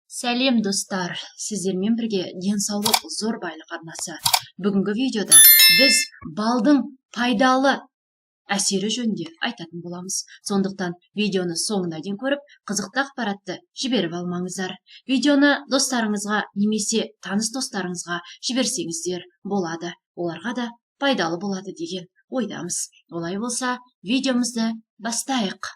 Сәлем достар, сіздермен бірге денсаулық зор байлық арнасы. Бүгінгі видеода біз балдың пайдалы әсері жөнінде айтатын боламыз. Сондықтан видеоны соңына дейін көріп, қызықты ақпаратты жіберіп алмаңыздар. Видеоны достарыңызға немесе таныс достарыңызға жіберсеңіздер болады. Оларға да пайдалы болады деген ойдамыз. Олай болса, видеомызды бастайық.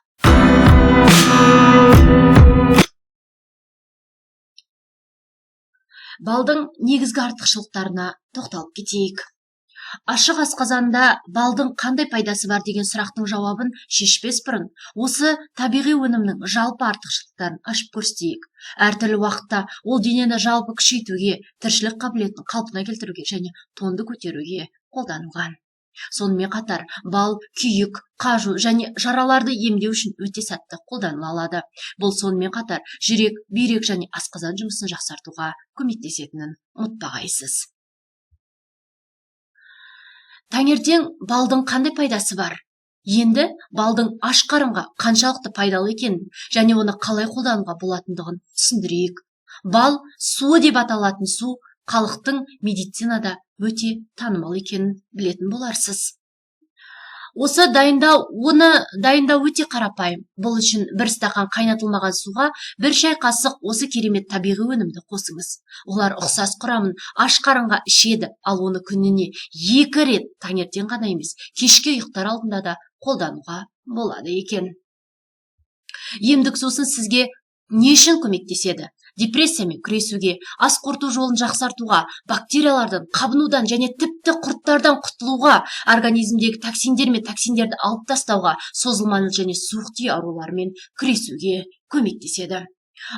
Балдың негізгі артықшылықтарына тоқталып кетейік. Ашық асқазанда балдың қандай пайдасы бар деген сұрақтың жауабын шешпес бұрын, осы табиғи өнімнің жалпы артықшылықтарын ашып көрсетейік. Әртүрлі уақытта ол денені жалпы күшейтуге, тіршілік қабілетін қалпына келтіруге және тонды көтеруге қолданылған. Сонымен қатар бал күйік, қажу және жараларды емдеу үшін өте сәтті қолданыла алады. Бұл сонымен қатар жүрек, бүйрек және асқазан жұмысын жақсартуға көмектесетінін ұмытпағайсыз. Таңертең балдың қандай пайдасы бар? Енді балдың аш қарынға қаншалықты пайдалы екенін және оны қалай қолдануға болатындығын түсіндірейік. Бал суы деп аталатын су халықтың медицинада өте танымал екенін білетін боларсыз. Оны дайындау өте қарапайым. Бұл үшін бір стақан қайнатылмаған суға бір шай қасық осы керемет табиғи өнімді қосыңыз. Олар ұқсас құрамын аш қарынға ішеді, ал оны күніне 2 рет, таңертең ғана емес, кешке ұйықтар алдында да қолдануға болады екен. Емдік сусын сізге не үшін көмектеседі? Депрессиямен күресуге, ас қорыту жолын жақсартуға, бактериялардан қабынудан және тіпті құрттардан құтылуға, организмдегі токсиндер мен токсиндерді алып тастауға, созылмалы және суық тию ауруларымен күресуге көмектеседі.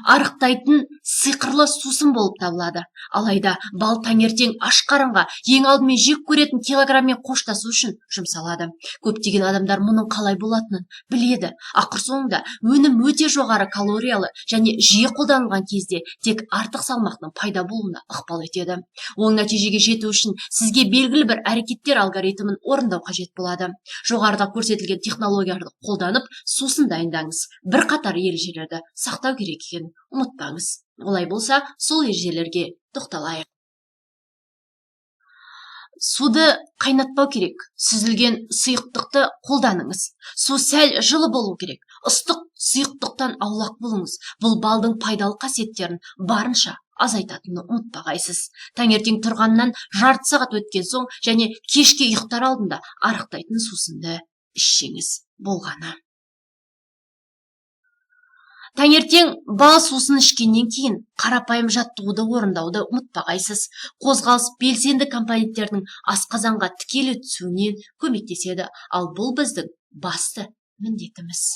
Арықтайтын сиқырлы сусын болып табылады. Алайда бал таңертең аш қарынға ең алдымен жек көретін килограммен қоштасу үшін жұмсалады. Көптеген адамдар мұның қалай болатынын біледі. Ақыр соңында өнім өте жоғары калориялы және жиі қолданылған кезде тек артық салмақтың пайда болуына ықпал етеді. Оң нәтижеге жету үшін сізге белгілі бір әрекеттер алгоритмін орындау қажет болады. Жоғарыда көрсетілген технологияларды қолданып сусын дайындаңыз. Бірқатар ережелерді сақтау керек екенін ұмытпаңыз. Олай болса, сол ережелерге тоқталайық. Суды қайнатпау керек. Сүзілген сұйықтықты қолданыңыз. Су сәл жылы болу керек. Ыстық сұйықтықтан аулақ болыңыз. Бұл балдың пайдалы қасиеттерін барынша азайтатынын ұмытпағайсыз. Таңертең тұрғаннан жарты сағат өткен соң және кешке ұйықтар алдында арықтайтын сусынды ішсеңіз болғаны. Таңертең бал сусын ішкеннен кейін қарапайым жаттығуды орындауды ұмытпағайсыз. Қозғалыс белсенді компоненттердің асқазанға тікелей түсуіне көмектеседі, ал бұл біздің басты міндетіміз.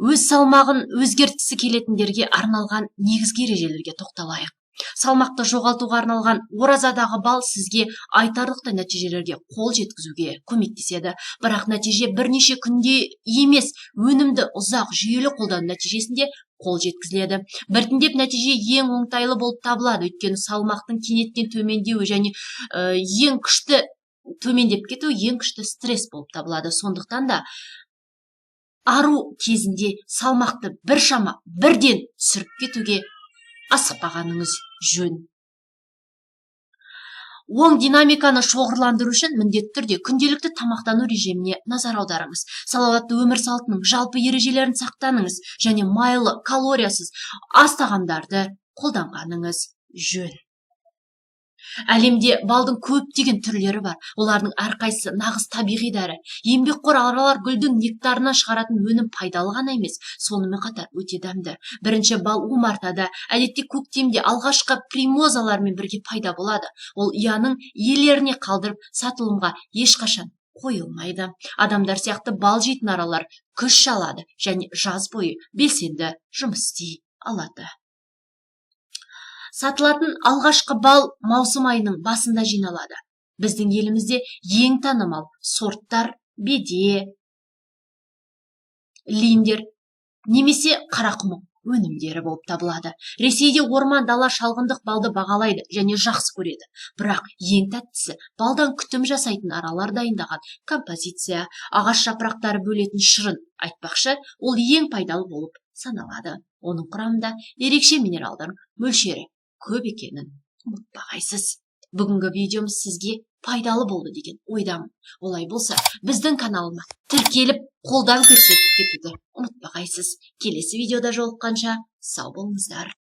Өз салмағын өзгерткісі келетіндерге арналған негізгі ережелерге тоқталайық. Салмақты жоғалтуға арналған оразадағы бал сізге айтарлықтай нәтижелерге қол жеткізуге көмектеседі. Бірақ нәтиже бірнеше күнде емес, өнімді ұзақ жүйелі қолдану нәтижесінде қол жеткізіледі. Біртіндеп нәтиже ең оңтайлы болып табылады, өйткені салмақтың кенеттен төмендеуі және ең күшті төмендеп кету ең күшті стресс болып табылады. Сондықтан да ару кезінде салмақты бірден түсіріп кетуге асықпағаныңыз жөн. Оң динамиканы шоғырландыру үшін міндетті түрде күнделікті тамақтану режиміне назар аударыңыз. Салауатты өмір салтының жалпы ережелерін сақтаныңыз және майлы, калориясыз ас тағамдарды қолданғаныңыз жөн. Әлемде балдың көптеген түрлері бар. Олардың әрқайсысы нағыз табиғи дәрі. Еңбекқор аралар гүлдің нектарынан шығаратын өнім пайдалы ғана емес, сонымен қатар өте дәмді. Бірінші бал омартада, әдетте көктемде алғашқы примозалармен бірге пайда болады. Ол ұяның иелеріне қалдырып сатылымға ешқашан қойылмайды. Адамдар сияқты бал жейтін аралар күш алады және жаз бойы белсенді жұмыс істей алады. Сатылатын алғашқы бал маусым айының басында жиналады. Біздің елімізде ең танымал сорттар беде, линдер немесе қарақұмық өнімдері болып табылады. Ресейде орман дала шалғындық балды бағалайды және жақсы көреді. Бірақ ең тәттісі балдан күтім жасайтын аралар дайындаған композиция, ағаш жапырақтары бөлетін шырын. Айтпақшы, ол ең пайдалы болып саналады. Оның құрамында ерекше минералдың мөлшері көп екенін ұмытпағайсыз. Бүгінгі видеомыз сізге пайдалы болды деген ойдамын. Олай болса, біздің каналыма тіркеліп, қолдау көрсетіп кетуді ұмытпағайсыз. Келесі видеода жолыққанша сау болыңыздар.